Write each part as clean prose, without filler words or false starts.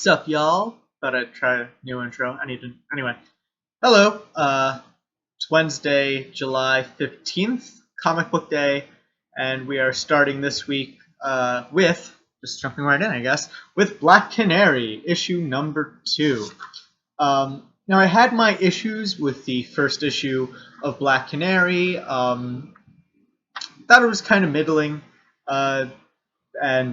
Sup, y'all? Thought I'd try a new intro. Anyway. Hello. It's Wednesday, July 15th, Comic Book Day, and we are starting this week with, just jumping right in, I guess, with Black Canary, issue number 2. Now, I had my issues with the first issue of Black Canary. Thought it was kind of middling, and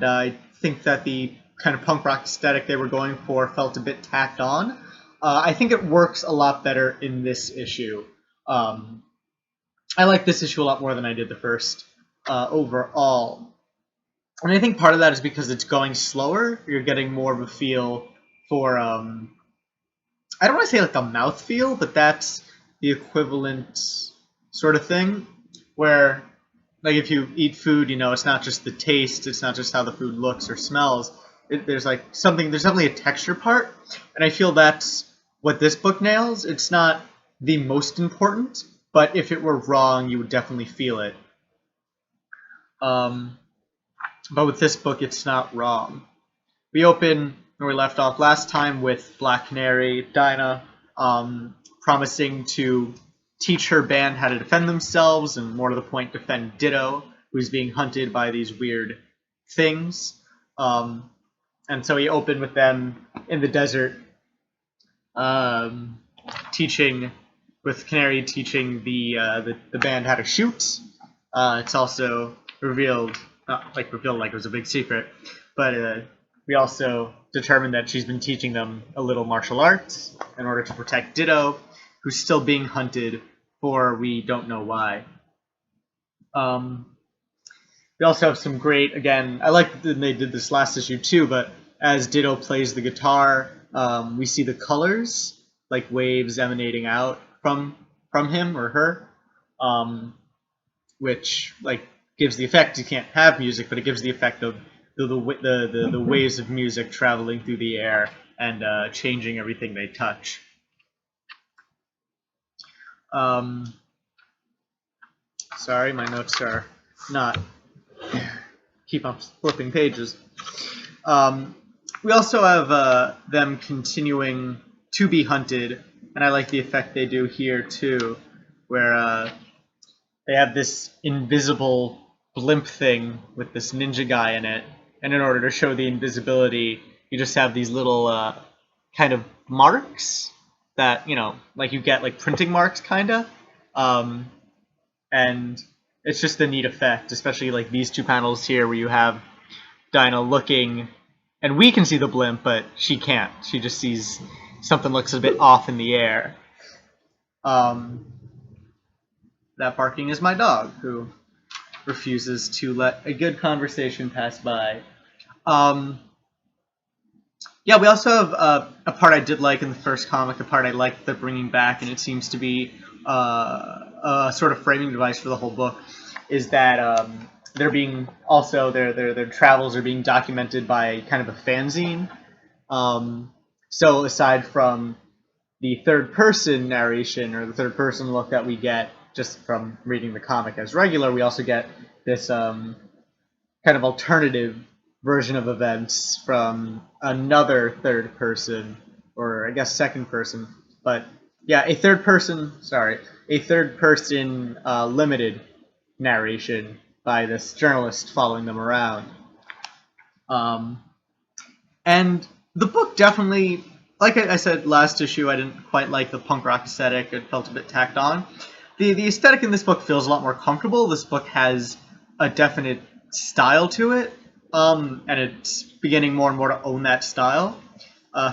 I think that the kind of punk rock aesthetic they were going for felt a bit tacked on. I think it works a lot better in this issue. I like this issue a lot more than I did the first overall. And I think part of that is because it's going slower. You're getting more of a feel for, I don't want to say like a mouth feel, but that's the equivalent sort of thing, where like if you eat food, it's not just the taste, it's not just how the food looks or smells. There's definitely a texture part, and I feel that's what this book nails. It's not the most important, but if it were wrong, you would definitely feel it. But with this book, it's not wrong. We open where we left off last time with Black Canary, Dinah, promising to teach her band how to defend themselves, and more to the point, defend Ditto, who's being hunted by these weird things. And so we open with them in the desert, teaching, with Canary teaching the band how to shoot. It's also revealed, not like revealed like it was a big secret, but we also determined that she's been teaching them a little martial arts in order to protect Ditto, who's still being hunted for we don't know why. We also have some great, again, I like that they did this last issue too, but as Ditto plays the guitar, we see the colors, like waves emanating out from him or her, which like gives the effect, you can't have music, but it gives the effect of the waves of music traveling through the air and changing everything they touch. Sorry, my notes are not keep on flipping pages. We also have them continuing to be hunted, and I like the effect they do here too, where they have this invisible blimp thing with this ninja guy in it, and in order to show the invisibility, you just have these little kind of marks that, like you get like printing marks, kinda. And it's just a neat effect, especially like these two panels here where you have Dinah looking, and we can see the blimp, but she can't. She just sees something looks a bit off in the air. That barking is my dog, who refuses to let a good conversation pass by. Yeah, we also have a part I did like in the first comic, a part I liked they're bringing back, and it seems to be a sort of framing device for the whole book, is that they're being also their travels are being documented by kind of a fanzine. So aside from the third person narration or the third person look that we get just from reading the comic as regular, we also get this kind of alternative version of events from another third person, or I guess second person, but yeah, a third person limited narration by this journalist following them around. And the book definitely, like I said last issue, I didn't quite like the punk rock aesthetic. It felt a bit tacked on. The aesthetic in this book feels a lot more comfortable. This book has a definite style to it, and it's beginning more and more to own that style.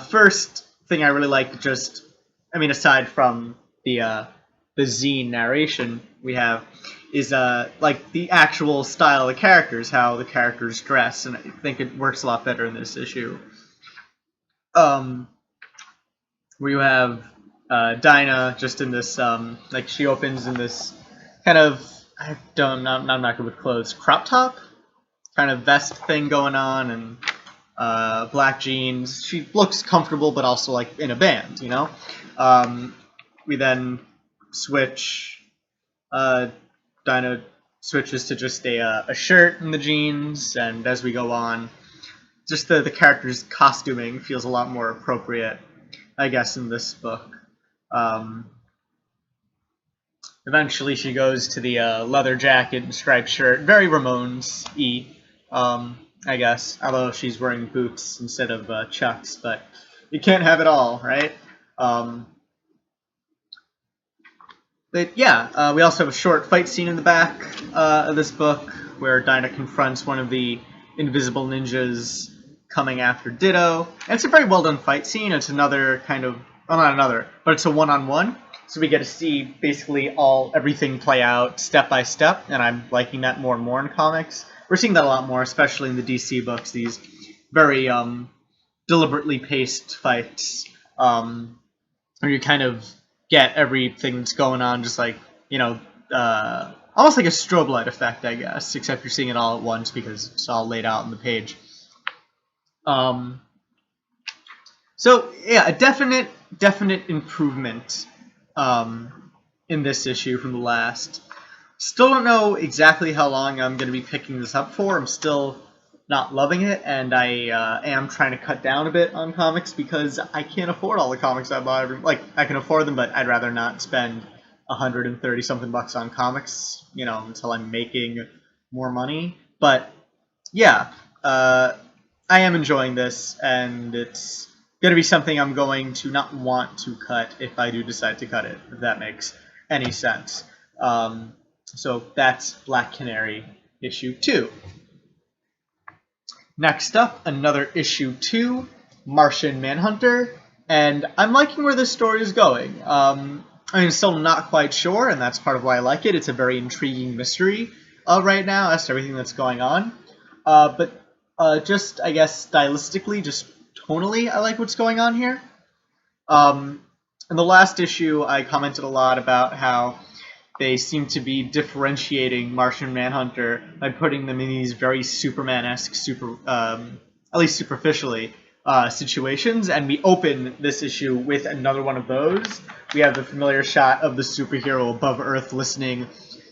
First thing I really like, aside from the zine narration we have, is like the actual style of the characters, how the characters dress, and I think it works a lot better in this issue. Where you have Dinah just in this, like she opens in this kind of, I'm not good with clothes, crop top kind of vest thing going on, and black jeans. She looks comfortable, but also like in a band, We then switch. Dinah switches to just a shirt and the jeans, and as we go on, just the character's costuming feels a lot more appropriate, I guess, in this book. Eventually, she goes to the leather jacket and striped shirt, very Ramones-y, I guess. Although she's wearing boots instead of Chucks, but you can't have it all, right? But yeah, we also have a short fight scene in the back of this book where Dinah confronts one of the invisible ninjas coming after Ditto. And it's a very well done fight scene. It's another kind of, well, not another, but it's a one-on-one. So we get to see basically everything play out step by step, and I'm liking that more and more in comics. We're seeing that a lot more, especially in the DC books, these very deliberately paced fights, where you kind of get everything that's going on, just like, almost like a strobe light effect, I guess, except you're seeing it all at once because it's all laid out on the page. So yeah, a definite improvement in this issue from the last. Still don't know exactly how long I'm going to be picking this up for. I'm still not loving it, and I am trying to cut down a bit on comics because I can't afford all the comics I buy. I can afford them, but I'd rather not spend $130-something bucks on comics, until I'm making more money. But yeah, I am enjoying this, and it's going to be something I'm going to not want to cut if I do decide to cut it, if that makes any sense. So that's Black Canary issue 2. Next up, another issue 2, Martian Manhunter, and I'm liking where this story is going. I'm still not quite sure, and that's part of why I like it. It's a very intriguing mystery right now as to everything that's going on. But just, I guess, stylistically, just tonally, I like what's going on here. In the last issue, I commented a lot about how they seem to be differentiating Martian Manhunter by putting them in these very Superman-esque, at least superficially, situations. And we open this issue with another one of those. We have the familiar shot of the superhero above Earth listening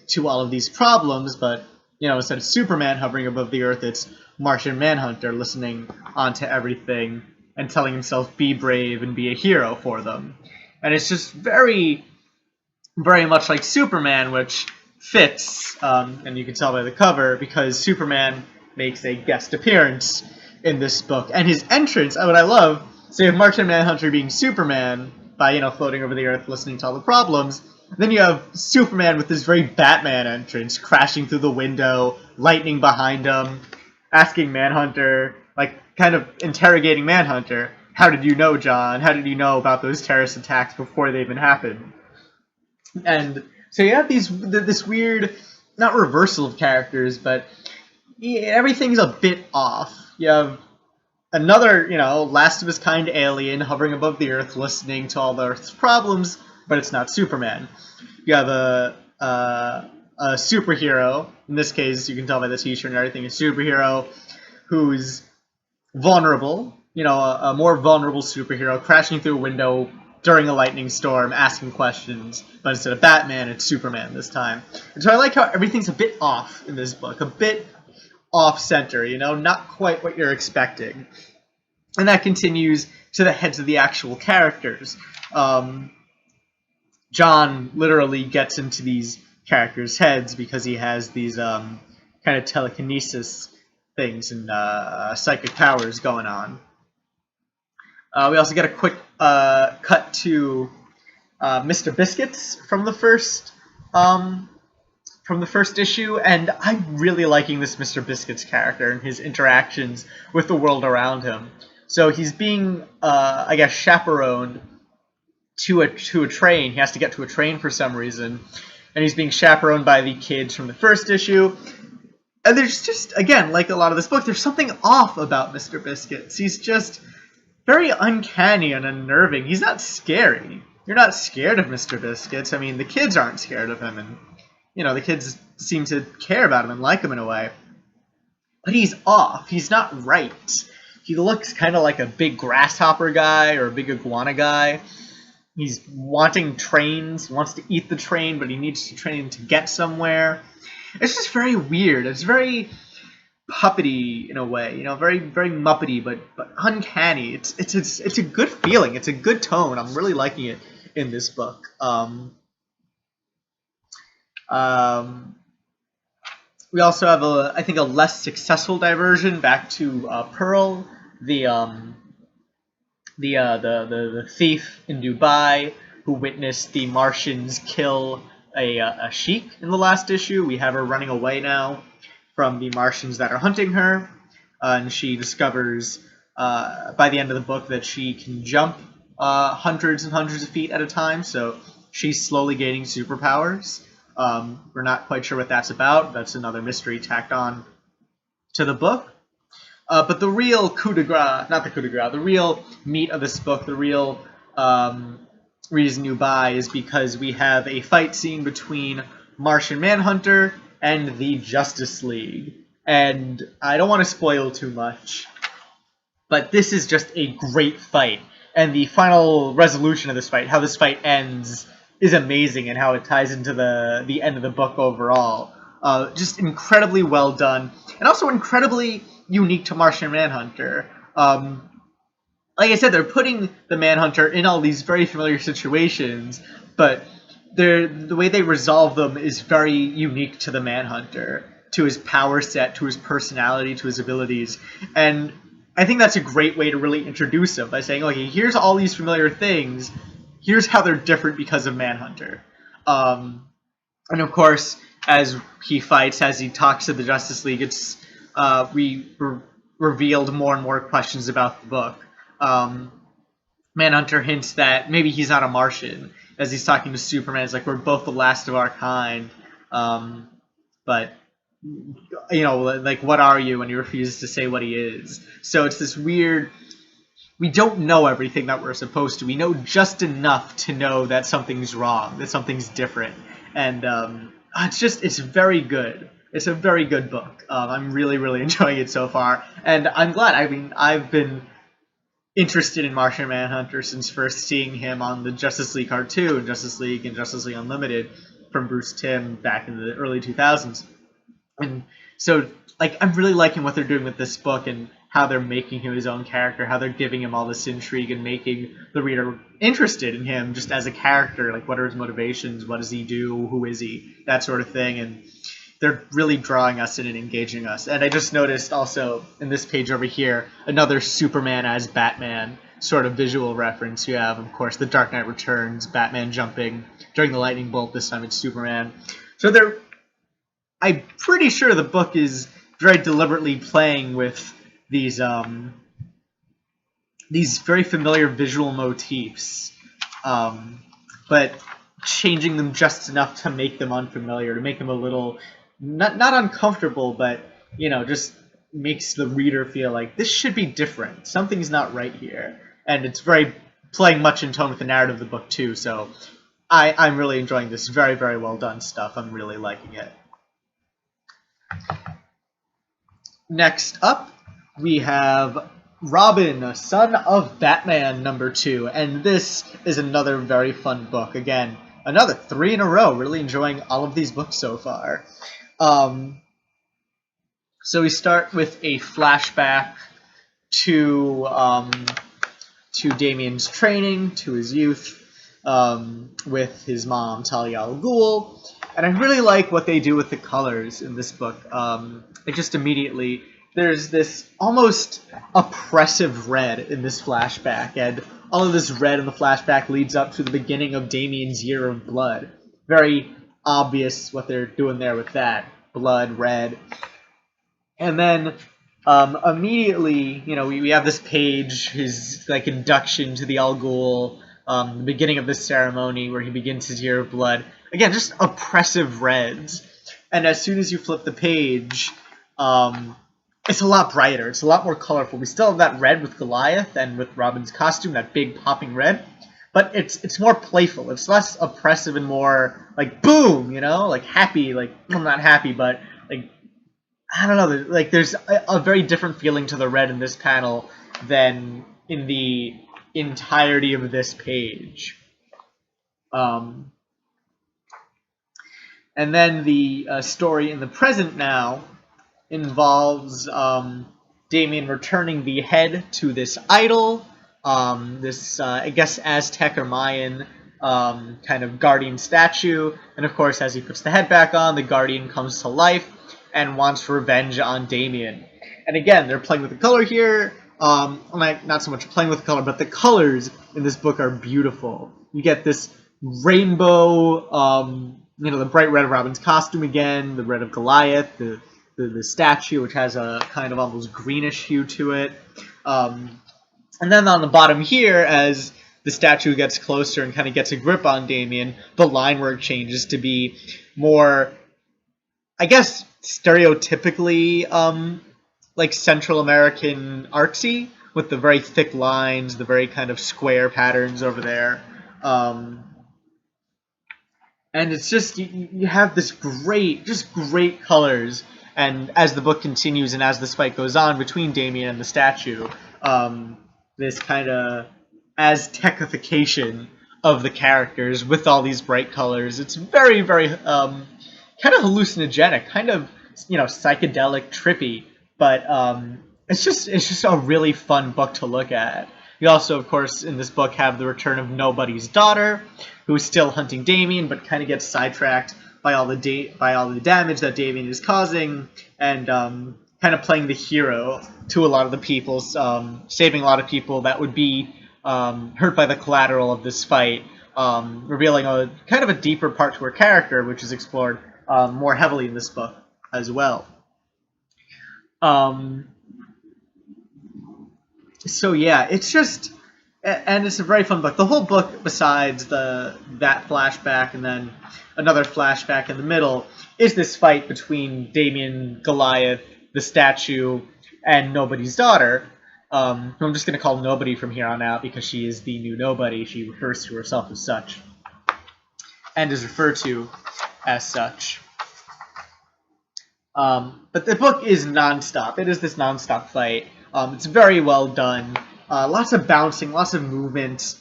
to all of these problems, but instead of Superman hovering above the Earth, it's Martian Manhunter listening onto everything and telling himself, be brave and be a hero for them. And it's just very much like Superman, which fits, and you can tell by the cover, because Superman makes a guest appearance in this book. And his entrance, what I love, so you have Martian Manhunter being Superman by, floating over the Earth listening to all the problems. Then you have Superman with this very Batman entrance, crashing through the window, lightning behind him, asking Manhunter, kind of interrogating Manhunter, how did you know, John? How did you know about those terrorist attacks before they even happened? And so you have this weird, not reversal of characters, but everything's a bit off. You have another, last of his kind alien hovering above the Earth listening to all the Earth's problems, but it's not Superman. You have a superhero, in this case, you can tell by the t-shirt and everything, a superhero who's vulnerable, a more vulnerable superhero crashing through a window during a lightning storm, asking questions, but instead of Batman, it's Superman this time. And so I like how everything's a bit off in this book, a bit off-center, not quite what you're expecting. And that continues to the heads of the actual characters. John literally gets into these characters' heads because he has these kind of telekinesis things and psychic powers going on. We also get a quick cut to Mr. Biscuits from the first issue, and I'm really liking this Mr. Biscuits character and his interactions with the world around him. So he's being, I guess, chaperoned to a train. He has to get to a train for some reason, and he's being chaperoned by the kids from the first issue. And there's just, again, like a lot of this book, there's something off about Mr. Biscuits. He's just very uncanny and unnerving. He's not scary. You're not scared of Mr. Biscuits. I mean, the kids aren't scared of him, and, the kids seem to care about him and like him in a way. But he's off. He's not right. He looks kind of like a big grasshopper guy or a big iguana guy. He's wanting trains, wants to eat the train, but he needs the train to get somewhere. It's just very weird. It's very puppety in a way, very very muppety, but uncanny. It's a good feeling. It's a good tone. I'm really liking it in this book. We also have I think a less successful diversion back to Pearl, the thief in Dubai who witnessed the Martians kill a sheik in the last issue. We have her running away now from the Martians that are hunting her, and she discovers by the end of the book that she can jump hundreds and hundreds of feet at a time. So she's slowly gaining superpowers. We're not quite sure what that's about. That's another mystery tacked on to the book. But the real coup de grace, not the coup de grace, the real meat of this book, the real reason you buy is because we have a fight scene between Martian Manhunter and the Justice League. And I don't want to spoil too much, but this is just a great fight. And the final resolution of this fight, how this fight ends, is amazing, and how it ties into the end of the book overall. Just incredibly well done, and also incredibly unique to Martian Manhunter. Like I said, they're putting the Manhunter in all these very familiar situations, but the way they resolve them is very unique to the Manhunter, to his power set, to his personality, to his abilities. And I think that's a great way to really introduce him by saying, okay, here's all these familiar things, here's how they're different because of Manhunter. And of course, as he fights, as he talks to the Justice League, it's revealed more and more questions about the book. Manhunter hints that maybe he's not a Martian. As he's talking to Superman, it's like, we're both the last of our kind. But, like, what are you? And he refuses to say what he is. So it's this weird... We don't know everything that we're supposed to. We know just enough to know that something's wrong, that something's different. And it's very good. It's a very good book. I'm really, really enjoying it so far. And I'm glad. I mean, I've been interested in Martian Manhunter since first seeing him on the Justice League cartoon, Justice League and Justice League Unlimited, from Bruce Timm back in the early 2000s. And so, like, I'm really liking what they're doing with this book and how they're making him his own character, how they're giving him all this intrigue and making the reader interested in him just as a character. Like, what are his motivations? What does he do? Who is he? That sort of thing. And they're really drawing us in and engaging us. And I just noticed also in this page over here, another Superman as Batman sort of visual reference. You have, of course, The Dark Knight Returns, Batman jumping during the lightning bolt. This time it's Superman. So I'm pretty sure the book is very deliberately playing with these very familiar visual motifs, but changing them just enough to make them unfamiliar, to make them a little not uncomfortable, but just makes the reader feel like this should be different. Something's not right here, and it's very playing much in tone with the narrative of the book too. So I'm really enjoying this. Very, very well done stuff. I'm really liking it. Next up, we have Robin, Son of Batman, #2, and this is another very fun book. Again, another 3 in a row. Really enjoying all of these books so far. So we start with a flashback to Damian's training, to his youth, with his mom, Talia al Ghul. And I really like what they do with the colors in this book. It just immediately... There's this almost oppressive red in this flashback, and all of this red in the flashback leads up to the beginning of Damian's Year of Blood. Very obvious what they're doing there with that. Blood, red. And then immediately, we have this page, his induction to the Al Ghul, the beginning of this ceremony where he begins his Year of Blood. Again, just oppressive reds. And as soon as you flip the page, it's a lot brighter. It's a lot more colorful. We still have that red with Goliath and with Robin's costume, that big popping red. But it's more playful. It's less oppressive and more like boom, like happy. Like, well, not happy, but like, I don't know. Like, there's a very different feeling to the red in this panel than in the entirety of this page. And then the story in the present now involves Damien returning the head to this idol, this I guess Aztec or Mayan kind of guardian statue, and of course, as he puts the head back on, the guardian comes to life and wants revenge on Damien. And again, they're playing with the color here. Not so much playing with the color, but the colors in this book are beautiful. You get this rainbow, the bright red of Robin's costume again, the red of Goliath, the statue, which has a kind of almost greenish hue to it. And then on the bottom here, as the statue gets closer and kind of gets a grip on Damien, the line work changes to be more, I guess, stereotypically like Central American artsy, with the very thick lines, the very kind of square patterns over there. And it's just, you have this great colors. And as the book continues and as this fight goes on between Damien and the statue, this kind of Aztecification of the characters with all these bright colors. It's very, very kind of hallucinogenic, kind of, psychedelic, trippy. But it's just a really fun book to look at. We also, of course, in this book have the return of Nobody's daughter, who is still hunting Damien, but kind of gets sidetracked by all the damage that Damien is causing, and kind of playing the hero to a lot of the people, saving a lot of people that would be hurt by the collateral of this fight, revealing a kind of a deeper part to her character, which is explored more heavily in this book as well. So yeah, it's just, and it's a very fun book. The whole book, besides that flashback and then another flashback in the middle, is this fight between Damien, Goliath, the statue, and Nobody's daughter, who I'm just going to call Nobody from here on out because she is the new Nobody. She refers to herself as such, and is referred to as such. But the book is nonstop. It is this nonstop fight. It's very well done. Lots of bouncing, lots of movement.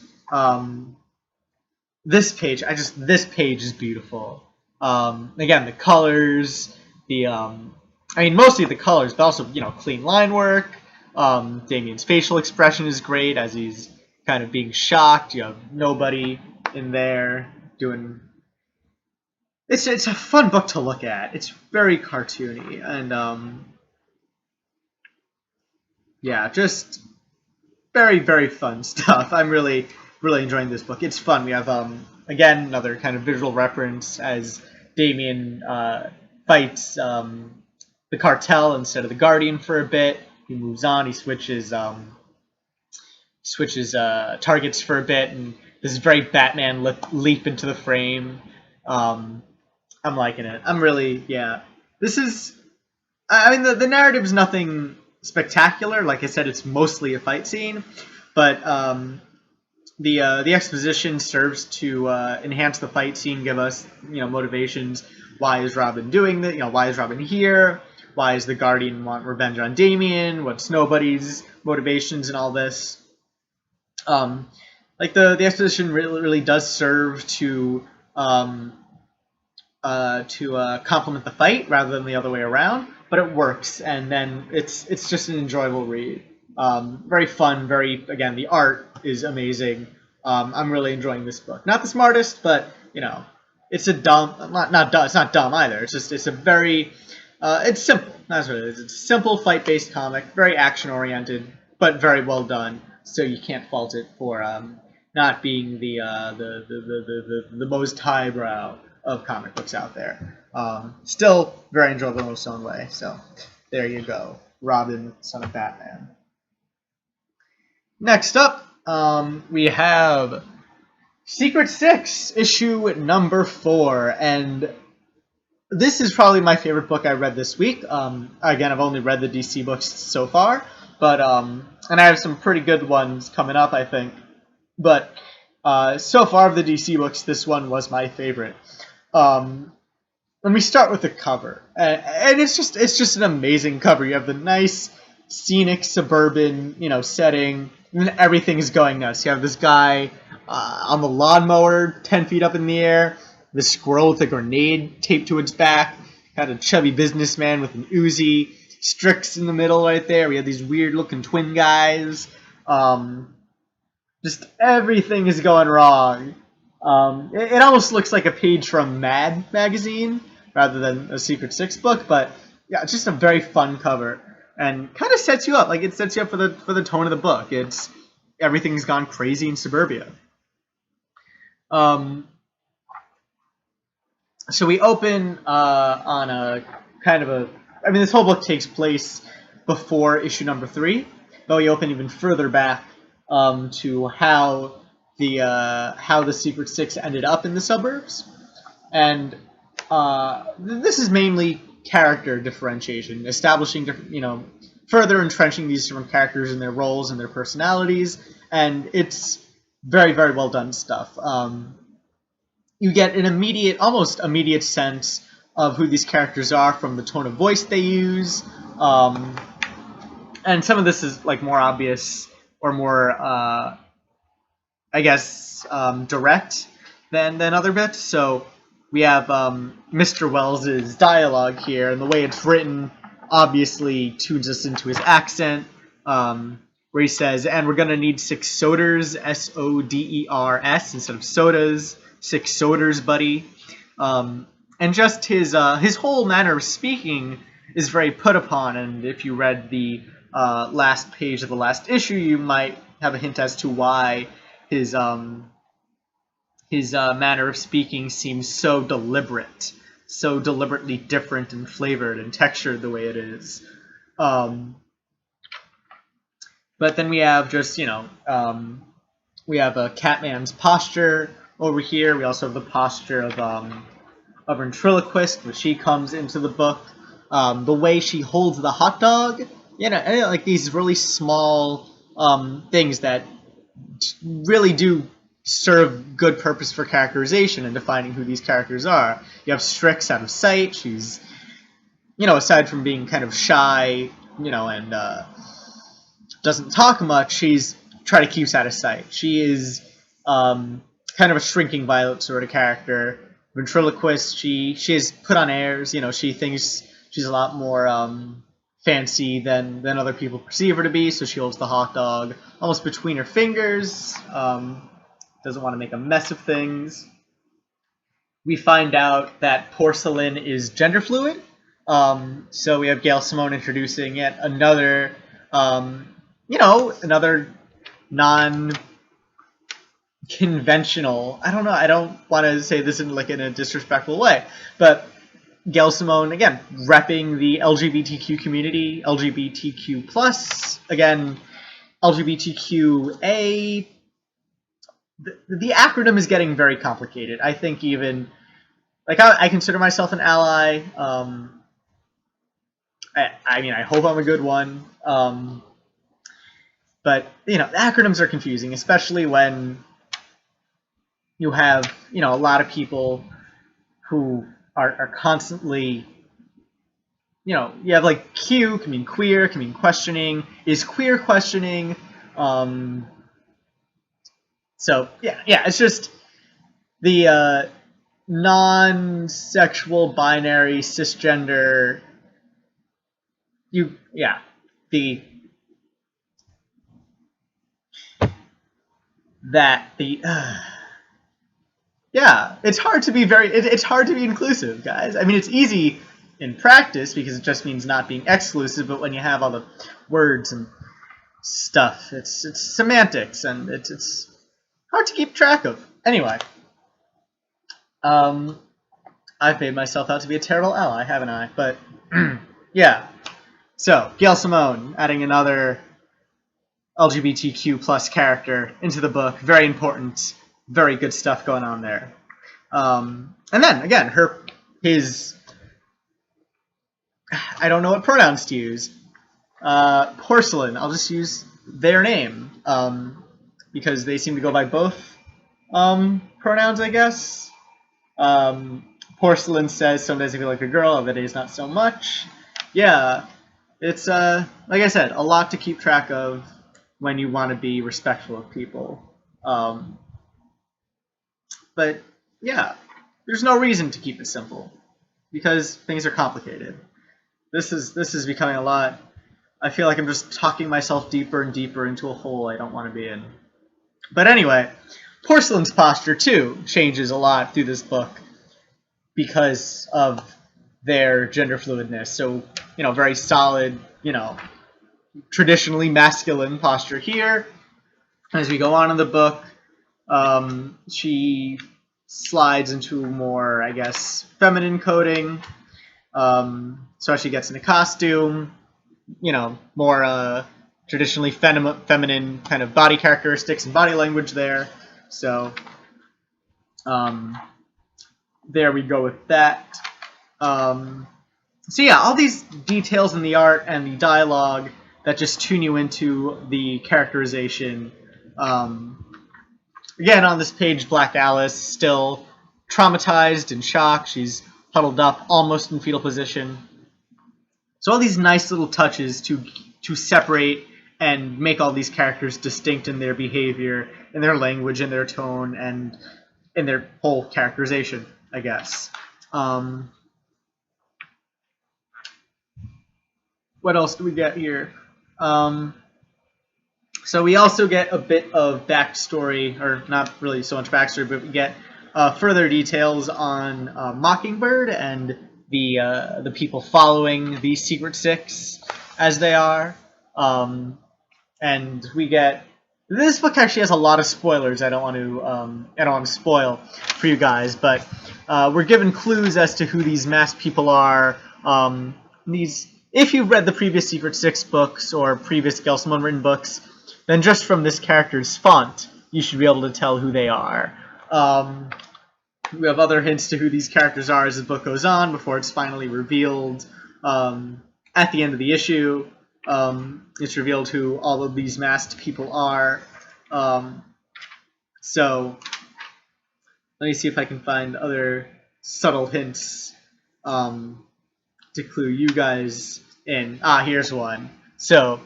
This page is beautiful. Again, the colors, mostly the colors, but also, clean line work. Damien's facial expression is great as he's kind of being shocked. You have Nobody in there doing... It's a fun book to look at. It's very cartoony, and yeah, just very, very fun stuff. I'm really, really enjoying this book. It's fun. We have again another kind of visual reference as Damien fights the cartel instead of the Guardian for a bit. He moves on. He switches targets for a bit, and this very Batman leap into the frame. I'm liking it. I'm really, yeah. This is, the narrative's nothing spectacular. Like I said, it's mostly a fight scene, but the exposition serves to enhance the fight scene, give us, motivations. Why is Robin doing that? Why is Robin here? Why does the Guardian want revenge on Damien? What's Nobody's motivations and all this? Like the exposition really does serve to complement the fight rather than the other way around, but it works, and then it's just an enjoyable read. Very fun, again, the art is amazing. I'm really enjoying this book. Not the smartest, but it's a dumb, it's not dumb either. It's a very, it's simple. That's what it is. It's a simple fight-based comic, very action-oriented, but very well done. So you can't fault it for not being the most highbrow of comic books out there. Still very enjoyable in its own way. So there you go, Robin, son of Batman. Next up, we have Secret Six, issue number 4, and this is probably my favorite book I read this week. Again, I've only read the DC books so far, but and I have some pretty good ones coming up, I think. But so far of the DC books, this one was my favorite. Let me start with the cover, and it's just an amazing cover. You have the nice scenic suburban, setting, and then everything is going nuts. You have this guy on the lawnmower, 10 feet up in the air, the squirrel with a grenade taped to its back, kind of chubby businessman with an Uzi, Strix in the middle right there. We have these weird looking twin guys. Just everything is going wrong. It almost looks like a page from Mad magazine rather than a Secret Six book, but yeah, it's just a very fun cover and kind of sets you up. Like it sets you up for the tone of the book. It's everything's gone crazy in suburbia. So we open on a kind of a. I mean, this whole book takes place before issue number 3, but we open even further back to how the Secret Six ended up in the suburbs, and this is mainly character differentiation, establishing further entrenching these different characters in their roles and their personalities, and it's very, very well done stuff. You get an almost immediate sense of who these characters are from the tone of voice they use, and some of this is like more obvious or more, I guess, direct than other bits. So we have Mr. Wells's dialogue here, and the way it's written obviously tunes us into his accent, where he says, "And we're gonna need 6 soders, SODERS, instead of sodas. 6 soders, buddy." And just his whole manner of speaking is very put upon. And if you read the last page of the last issue, you might have a hint as to why his manner of speaking seems so deliberate, so deliberately different and flavored and textured the way it is. But then we have just, we have a Catman's posture over here. We also have the posture of a ventriloquist, when she comes into the book. The way she holds the hot dog, like these really small things that really do serve good purpose for characterization and defining who these characters are. You have Strix out of sight. She's, aside from being kind of shy, and doesn't talk much, she's trying to keep us out of sight. She is kind of a shrinking violet sort of character. Ventriloquist, she is put on airs. She thinks she's a lot more fancy than other people perceive her to be, so she holds the hot dog almost between her fingers. Doesn't want to make a mess of things. We find out that Porcelain is gender fluid. So we have Gail Simone introducing yet another, another non-conventional. I don't know. I don't want to say this in a disrespectful way, but Gail Simone again repping the LGBTQ community, LGBTQ plus again, LGBTQA. The acronym is getting very complicated. I think even I consider myself an ally. I hope I'm a good one. But the acronyms are confusing, especially when you have a lot of people who are constantly you have Q can mean queer, can mean questioning. Is queer questioning? So yeah, it's just the non-sexual, binary, cisgender. Yeah, it's hard to be it's hard to be inclusive, guys. I mean, it's easy in practice because it just means not being exclusive, but when you have all the words and stuff, it's semantics and it's hard to keep track of. Anyway, I've made myself out to be a terrible ally, haven't I? But yeah. So Gail Simone adding another LGBTQ plus character into the book. Very important, very good stuff going on there. And then again, his I don't know what pronouns to use. Porcelain. I'll just use their name because they seem to go by both pronouns, I guess. Porcelain says, "Some days I feel like a girl, other days not so much." Yeah, it's like I said, a lot to keep track of when you want to be respectful of people. But yeah, there's no reason to keep it simple because things are complicated. This is becoming a lot. I feel like I'm just talking myself deeper and deeper into a hole I don't want to be in. But anyway, Porcelain's posture too changes a lot through this book because of their gender fluidness. So, very solid, traditionally masculine posture here. As we go on in the book, she slides into more, I guess, feminine coding. So as she gets into costume, more traditionally feminine kind of body characteristics and body language there. So there we go with that. So yeah, all these details in the art and the dialogue that just tune you into the characterization. Again, on this page, Black Alice, still traumatized and shocked. She's huddled up, almost in fetal position. So all these nice little touches to separate and make all these characters distinct in their behavior, in their language, in their tone, and in their whole characterization, I guess. What else do we get here? So we also get a bit of backstory, or not really so much backstory, but we get further details on Mockingbird and the people following the Secret Six as they are. And we get this book actually has a lot of spoilers. I don't want to spoil for you guys, but we're given clues as to who these masked people are. If you've read the previous Secret Six books or previous Gelsomon written books, then just from this character's font, you should be able to tell who they are. We have other hints to who these characters are as the book goes on before it's finally revealed at the end of the issue. It's revealed who all of these masked people are. So let me see if I can find other subtle hints to clue you guys in. Here's one. So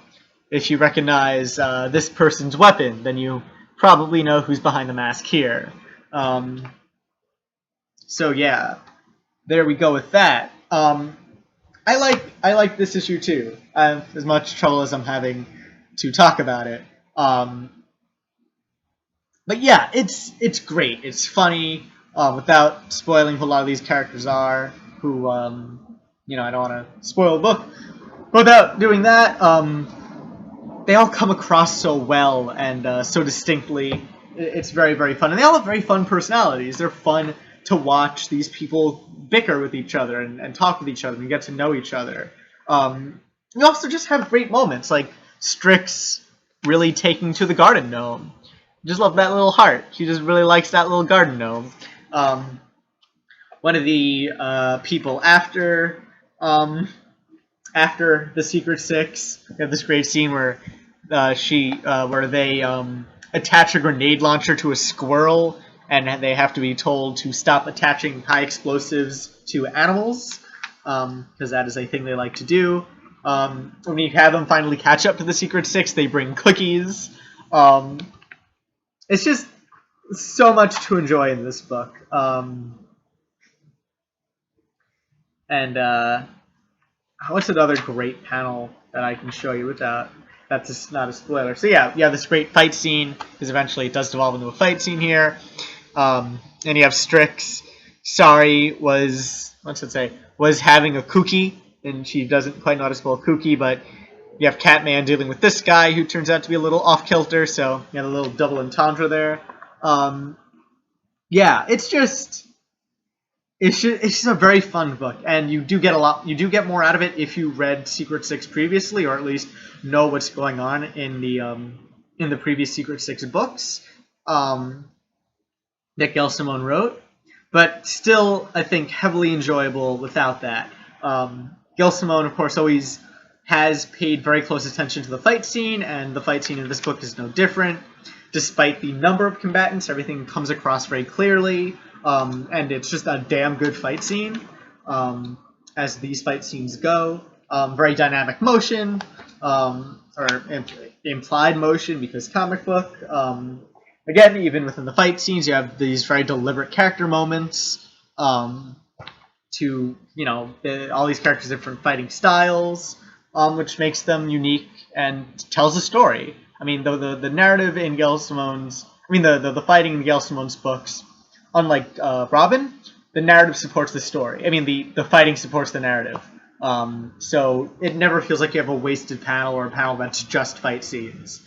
if you recognize this person's weapon, then you probably know who's behind the mask here. So yeah, there we go with that. I like this issue too. I have as much trouble as I'm having to talk about it. But yeah, it's great. It's funny without spoiling who a lot of these characters are. Who I don't want to spoil the book. But without doing that, they all come across so well and so distinctly. It's very, very fun. And they all have very fun personalities. They're fun to watch these people bicker with each other and talk with each other and get to know each other. You also just have great moments, like Strix really taking to the garden gnome. Just love that little heart. She just really likes that little garden gnome. One of the people after the Secret Six, we have this great scene where they attach a grenade launcher to a squirrel, and they have to be told to stop attaching high explosives to animals, because that is a thing they like to do. When you have them finally catch up to the Secret Six, they bring cookies. It's just so much to enjoy in this book. What's another great panel that I can show you without... That's just not a spoiler. So yeah, you have this great fight scene, because eventually it does devolve into a fight scene here. And you have Strix. Sari was having a kooky, and she doesn't quite know how to spell kooky, but you have Catman dealing with this guy who turns out to be a little off-kilter, so you have a little double entendre there. Yeah, it's just a very fun book, and you do get more out of it if you read Secret Six previously, or at least know what's going on in the previous Secret Six books that Gelsomon wrote. But still, I think heavily enjoyable without that. Gelsomon, of course, always has paid very close attention to the fight scene, and the fight scene in this book is no different. Despite the number of combatants, everything comes across very clearly. And it's just a damn good fight scene, as these fight scenes go. Very dynamic motion, or implied motion because comic book. Again, even within the fight scenes, you have these very deliberate character moments. So to, all these characters' different fighting styles, which makes them unique and tells a story. I mean, the narrative in Gail Simone's, the fighting in Gail Simone's books, unlike Robin, the narrative supports the story. I mean, the fighting supports the narrative. So it never feels like you have a wasted panel or a panel that's just fight scenes.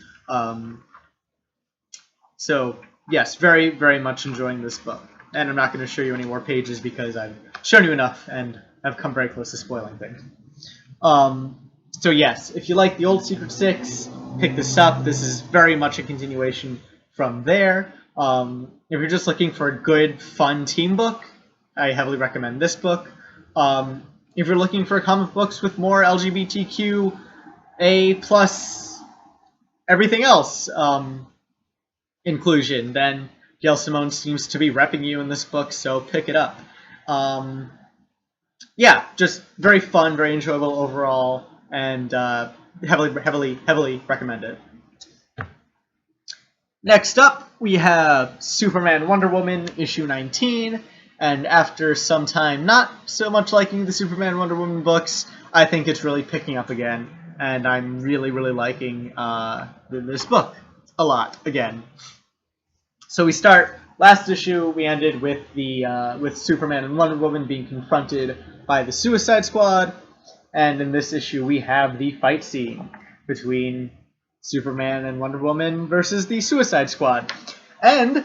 So yes, very, very much enjoying this book. And I'm not going to show you any more pages because I've shown you enough and I've come very close to spoiling things. So yes, if you like the old Secret Six, pick this up. This is very much a continuation from there. If you're just looking for a good, fun team book, I heavily recommend this book. If you're looking for comic books with more LGBTQA plus everything else inclusion, then Gail Simone seems to be repping you in this book, so pick it up. Yeah, just very fun, very enjoyable overall, and heavily recommend it. Next up, we have Superman Wonder Woman issue 19, and after some time not so much liking the Superman Wonder Woman books, I think it's really picking up again, and I'm really, really liking this book a lot again. So we start, last issue, we ended with with Superman and Wonder Woman being confronted by the Suicide Squad, and in this issue we have the fight scene between Superman and Wonder Woman versus the Suicide Squad. And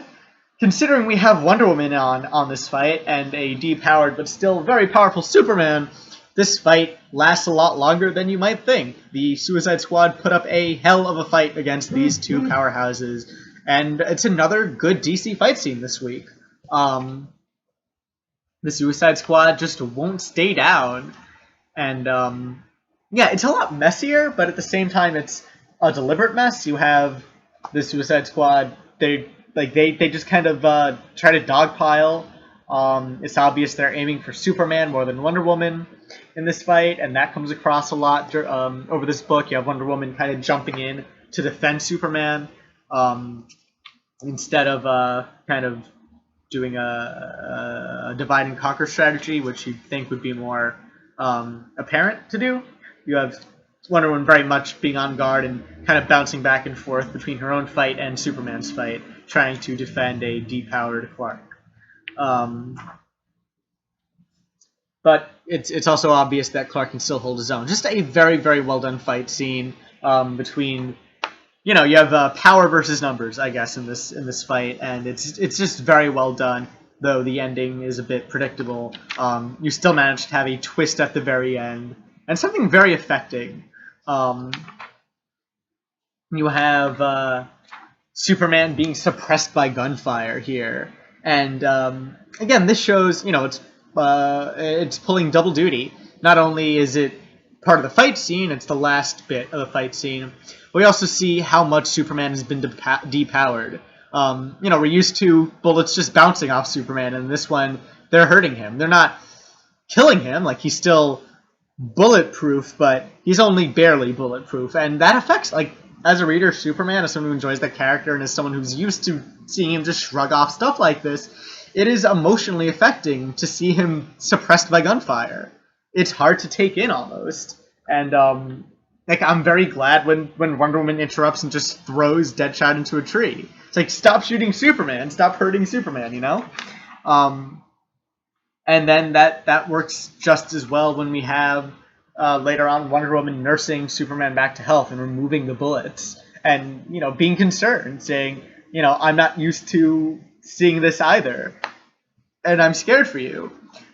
considering we have Wonder Woman on this fight and a depowered but still very powerful Superman, this fight lasts a lot longer than you might think. The Suicide Squad put up a hell of a fight against these two powerhouses, and it's another good DC fight scene this week. The Suicide Squad just won't stay down, and yeah, it's a lot messier, but at the same time it's a deliberate mess. You have the Suicide Squad, they just kind of try to dogpile. It's obvious they're aiming for Superman more than Wonder Woman in this fight, and that comes across a lot over this book. You have Wonder Woman kind of jumping in to defend Superman instead of kind of doing a divide and conquer strategy, which you'd think would be more apparent to do. You have Wonder Woman very much being on guard and kind of bouncing back and forth between her own fight and Superman's fight, trying to defend a depowered Clark. But it's also obvious that Clark can still hold his own. Just a very, very well done fight scene between, you have power versus numbers, I guess, in this fight, and it's just very well done. Though the ending is a bit predictable, you still manage to have a twist at the very end and something very affecting. You have Superman being suppressed by gunfire here, and again, this shows it's pulling double duty. Not only is it part of the fight scene, it's the last bit of the fight scene, but we also see how much Superman has been depowered. We're used to bullets just bouncing off Superman, and this one, they're hurting him. They're not killing him, like he's still bulletproof, but he's only barely bulletproof, and that affects, as a reader of Superman, as someone who enjoys that character, and as someone who's used to seeing him just shrug off stuff like this, it is emotionally affecting to see him suppressed by gunfire. It's hard to take in almost, and I'm very glad when Wonder Woman interrupts and just throws Deadshot into a tree. It's like, stop shooting Superman, stop hurting Superman, And then that works just as well when we have later on Wonder Woman nursing Superman back to health and removing the bullets and being concerned, saying I'm not used to seeing this either, and I'm scared for you.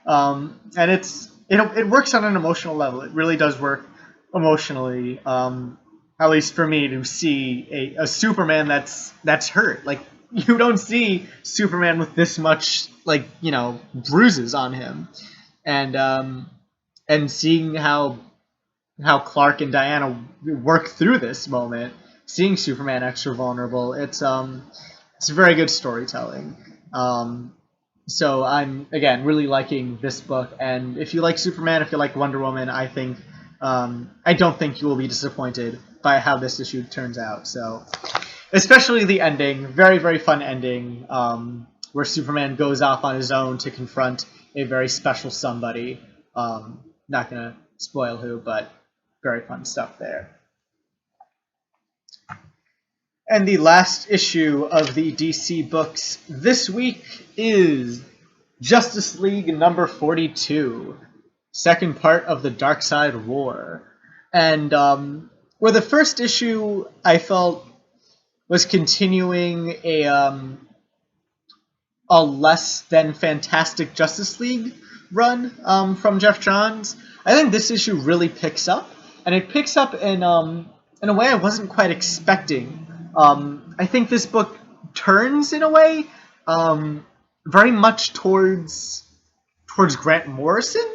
And it works on an emotional level. It really does work emotionally. At least for me, to see a Superman that's hurt. Like, you don't see Superman with this much bruises on him, and seeing how Clark and Diana work through this moment, seeing Superman extra vulnerable, it's very good storytelling. So I'm again really liking this book, and if you like Superman, if you like Wonder Woman, I don't think you will be disappointed by how this issue turns out. So, especially the ending, very, very fun ending, where Superman goes off on his own to confront a very special somebody. Not gonna spoil who, but very fun stuff there. And the last issue of the DC books this week is Justice League number 42, second part of the Darkseid War. And where the first issue I felt was continuing a less than fantastic Justice League run from Jeff Johns, I think this issue really picks up, and it picks up in a way I wasn't quite expecting. I think this book turns in a way very much towards Grant Morrison,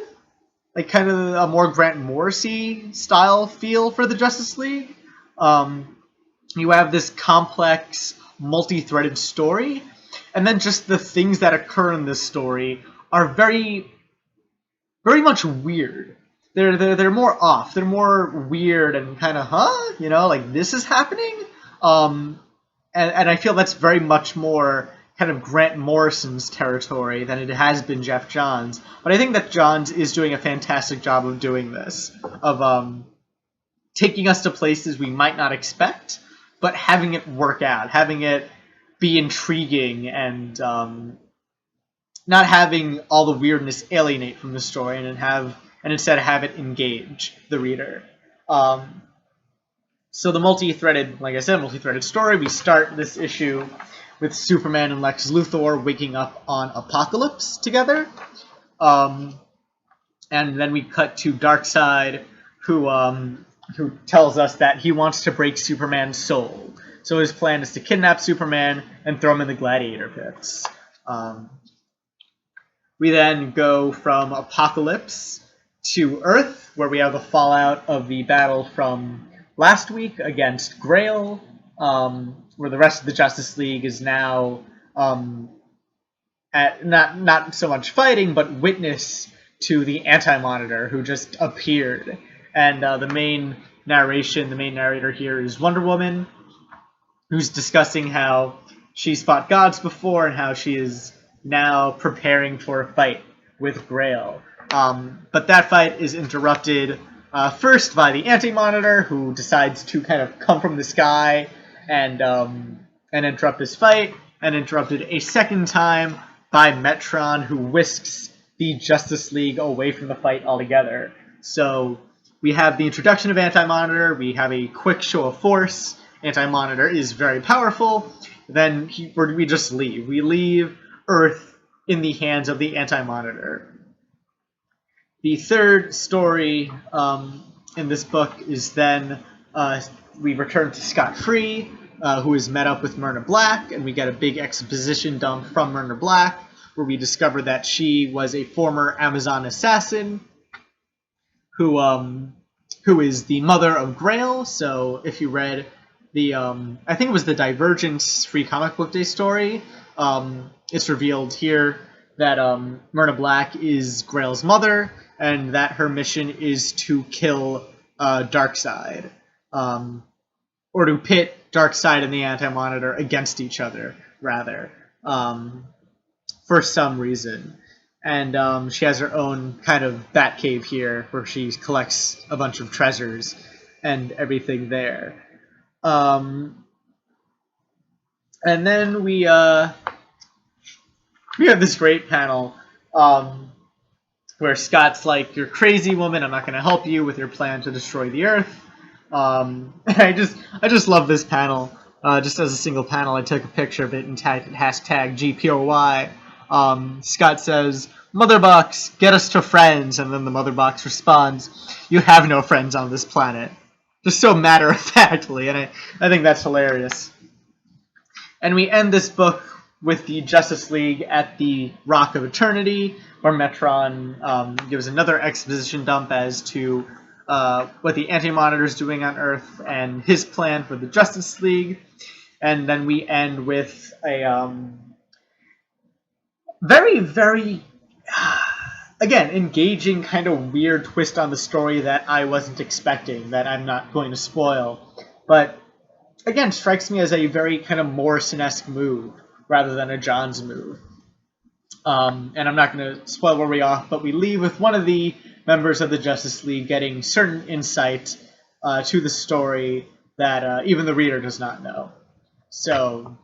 like kind of a more Grant Morrissey style feel for the Justice League. You have this complex, multi-threaded story, and then just the things that occur in this story are very, very much weird. They're more off. They're more weird and kind of, like this is happening. And I feel that's very much more kind of Grant Morrison's territory than it has been Jeff Johns. But I think that Johns is doing a fantastic job of doing this, of taking us to places we might not expect, but having it work out, having it be intriguing, and not having all the weirdness alienate from the story, and instead have it engage the reader. So the multi-threaded story, we start this issue with Superman and Lex Luthor waking up on Apokolips together. And then we cut to Darkseid, who tells us that he wants to break Superman's soul. So his plan is to kidnap Superman and throw him in the gladiator pits. We then go from Apokolips to Earth, where we have the fallout of the battle from last week against Grail, where the rest of the Justice League is now at not so much fighting, but witness to the Anti-Monitor, who just appeared. And the main narrator here is Wonder Woman, who's discussing how she's fought gods before and how she is now preparing for a fight with Grail. But that fight is interrupted first by the Anti-Monitor, who decides to kind of come from the sky and interrupt this fight, and interrupted a second time by Metron, who whisks the Justice League away from the fight altogether. So we have the introduction of Anti-Monitor, we have a quick show of force, Anti-Monitor is very powerful, then we just leave. We leave Earth in the hands of the Anti-Monitor. The third story in this book is then we return to Scott Free, who is met up with Myrna Black, and we get a big exposition dump from Myrna Black, where we discover that she was a former Amazon assassin who is the mother of Grail. So if you read the, I think it was the Divergence Free Comic Book Day story, it's revealed here that Myrna Black is Grail's mother, and that her mission is to kill Darkseid, or to pit Darkseid and the Anti-Monitor against each other, rather, for some reason. And she has her own kind of Batcave here, where she collects a bunch of treasures and everything there. And then we have this great panel where Scott's like, "You're crazy, woman. I'm not going to help you with your plan to destroy the Earth." I just love this panel. Just as a single panel, I took a picture of it and tagged it #GPOY. Scott says, "Mother Box, get us to friends," and then the Mother Box responds, "You have no friends on this planet." Just so matter-of-factly, and I think that's hilarious. And we end this book with the Justice League at the Rock of Eternity, where Metron gives another exposition dump as to what the Anti-Monitor is doing on Earth and his plan for the Justice League. And then we end with a very, very, again, engaging, kind of weird twist on the story that I wasn't expecting, that I'm not going to spoil. But, again, strikes me as a very kind of Morrison-esque move, rather than a Johns move. And I'm not going to spoil where we are, but we leave with one of the members of the Justice League getting certain insight to the story that even the reader does not know. So,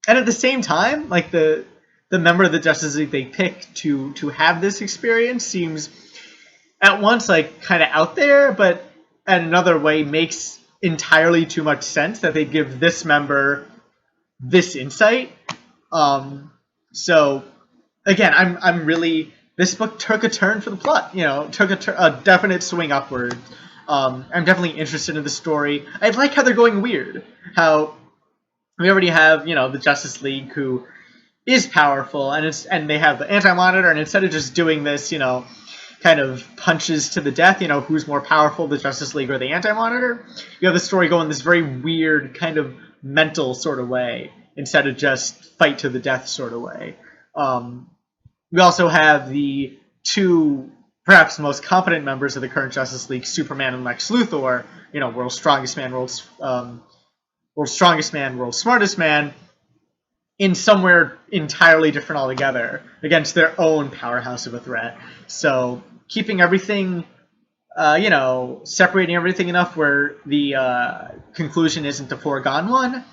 and at the same time, like the member of the Justice League they pick to have this experience seems at once like kind of out there, but in another way makes entirely too much sense that they give this member this insight. So again, I'm really, this book took a turn for the plot. You know, took a definite swing upward. I'm definitely interested in the story. I like how they're going weird. How we already have, you know, the Justice League who is powerful, and they have the Anti-Monitor, and instead of just doing this, you know, kind of punches to the death, you know, who's more powerful, the Justice League or the Anti-Monitor, you have the story going this very weird kind of mental sort of way instead of just fight to the death sort of way. We also have the two perhaps most competent members of the current Justice League, Superman and Lex Luthor, you know, world's strongest man, world's smartest man, in somewhere entirely different altogether against their own powerhouse of a threat. So keeping everything, you know, separating everything enough where the conclusion isn't a foregone one,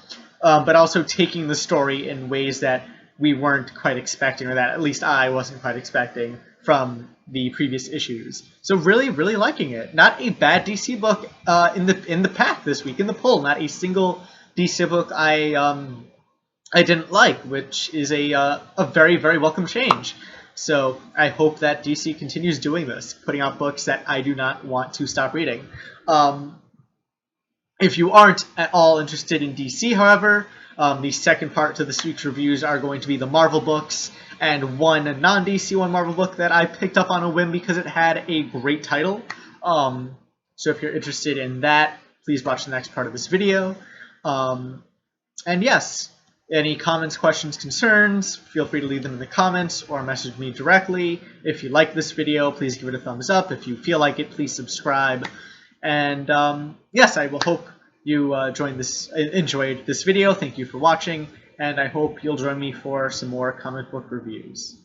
but also taking the story in ways that we weren't quite expecting, or that at least I wasn't quite expecting from the previous issues. So really, really liking it. Not a bad DC book in the pack this week, in the poll. Not a single DC book I didn't like, which is a very, very welcome change. So I hope that DC continues doing this, putting out books that I do not want to stop reading. If you aren't at all interested in DC, however, the second part to this week's reviews are going to be the Marvel books, and one non-DC one Marvel book that I picked up on a whim because it had a great title. So if you're interested in that, please watch the next part of this video. And yes, any comments, questions, concerns, feel free to leave them in the comments or message me directly. If you like this video, please give it a thumbs up. If you feel like it, please subscribe. And yes, I will hope you enjoyed this video. Thank you for watching, and I hope you'll join me for some more comic book reviews.